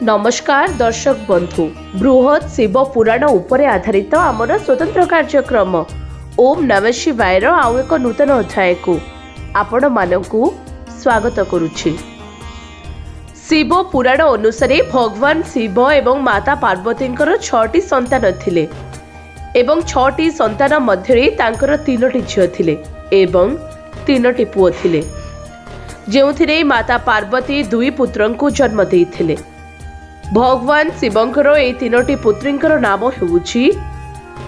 नमस्कार दर्शक बंधु बृहत शिव पुराण उपरे आधारित आमर स्वतंत्र कार्यक्रम ओम नमः शिवाय आउ एक नूतन अध्याय को आपण मानकु स्वागत करुछि। शिव पुराण अनुसार भगवान शिव एवं माता पार्वती 6टी संतान थिले एवं 6टी संतान मध्यरे तांकर 3टी झियो थिले एवं 3टी पुओ थिले, जेउथिरे माता पार्वती 2 पुत्रंकु जन्म देइथिले। भगवान शिवंकर ए 3टी पुत्रींकर नाम हेउछि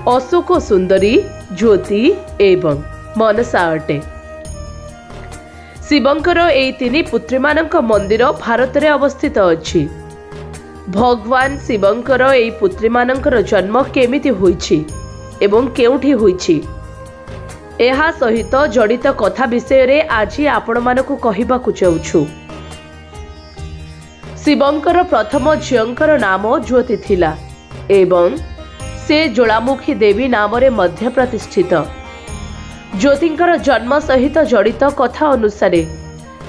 अशोक सुंदरी, ज्योति एवं मनसा अटे। शिवंकर ए 3 पुत्री मानक मंदिर भारत रे अवस्थित अछि। भगवान शिवंकर ए पुत्री मानकर जन्म केमिति होइछि एवं केउठी होइछि एहा सहित जड़ित कथा विषय रे आज आपण मानकु कहिबाकु चाहूछु। शिवंकर प्रथम झियंकर नाम ज्योति थिला एवं से ज्वालामुखी देवी नाम रे मध्य प्रतिष्ठित। ज्योतिंकर जन्म सहित जड़ित कथा अनुसार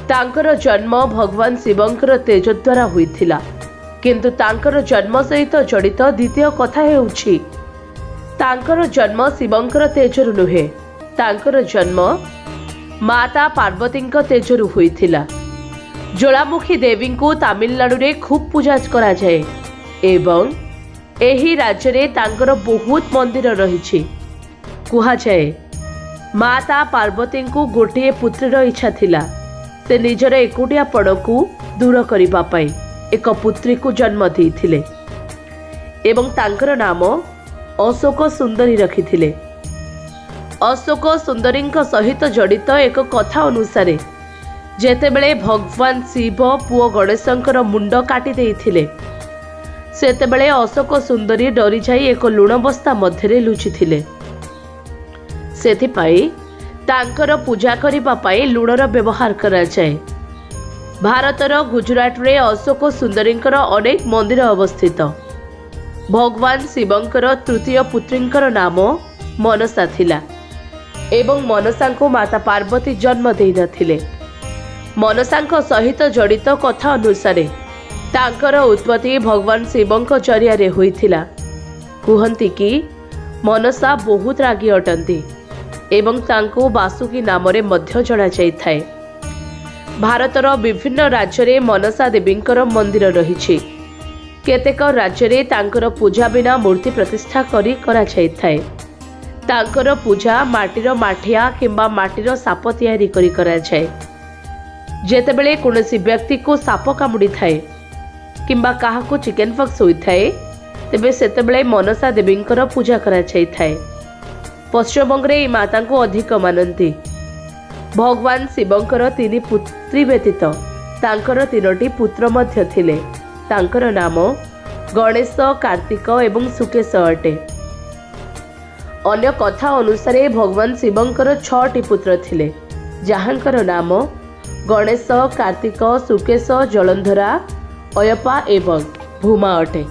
तांकर जन्म भगवान शिवंकर तेज द्वारा होइथिला, किंतु तांकर जन्म सहित जड़ित द्वितीय कथा हेउछि तांकर जन्म शिवंकर तेजरु नुहे, तांकर जन्म माता पार्वतींक तेजरु होइथिला। ज्वालामुखी देवी को तमिलनाडु रे खूब पूजा करा जाए एवं एही राज्य रे तांकर बहुत मंदिर रहिछि। कुहा जाए माता पार्वती को गोटे पुत्रीर इच्छा थिला, से निजर एकुटिया पड़ को दूर करिबा पई एक पुत्री को जन्म देइथिले एवं तांकर नाम अशोक सुंदरी रखिथिले। अशोक सुंदरींक सहित जड़ित एक कथा अनुसार जेतेबेले भगवान शिव पुओ गणेशंकर मुंड काटी देइथिले, सेतेबेले अशोक सुंदरी डरी जाई एक लुण बस्ता मध्यरे लुचिथिले। सेथिपाई तांकर पूजा करिबा पाई लुणर व्यवहार करा जाए। भारतर गुजरात रे अशोक सुंदरींकर अनेक मंदिर अवस्थित। भगवान शिवंकर तृतीय पुत्रींकर नाम मनसा थिला एवं मनसांको माता पार्वती जन्म देई नथिले। मनसांक सहित जड़ित कथा अनुसार तांकर उत्पत्ति भगवान शिवंक जरिया रे होइथिला। कुहंती कि मनसा बहुत रागी अटंती एवं तांको बासुकी नाम रे मध्य जणा जाइथाय। भारतर विभिन्न राज्य रे मनसा देवींकर मंदिर रहिछि। केतेक राज्य रे तांकर पूजा बिना मूर्ति प्रतिष्ठा करा जाइथाय। तांकर पूजा माटीर माठिया किंबा माटीर साप तैयारी करी करा जाए। जेतेबेले कौनसी व्यक्ति को साप कामुड़ी थाए किंबा काहाको चिकेन पॉक्स होइथाए तेबे सेतेबेले मनसा देवींकर पूजा करा जाइथाए। पश्चिमबंग रे माता को अधिक मानती। भगवान शिवंकर 3 पुत्री व्यतीत तांकर 3टी पुत्र मध्य थिले। तांकर नाम गणेश, कार्तिक एवं सुकेश अटे। अन्य कथा अनुसार भगवान शिवंकर 6टी पुत्र थिले, जहांकर नाम गणेश, कार्तिक, सुकेश, जलंधरा, अयपा एवं भूमा अटे।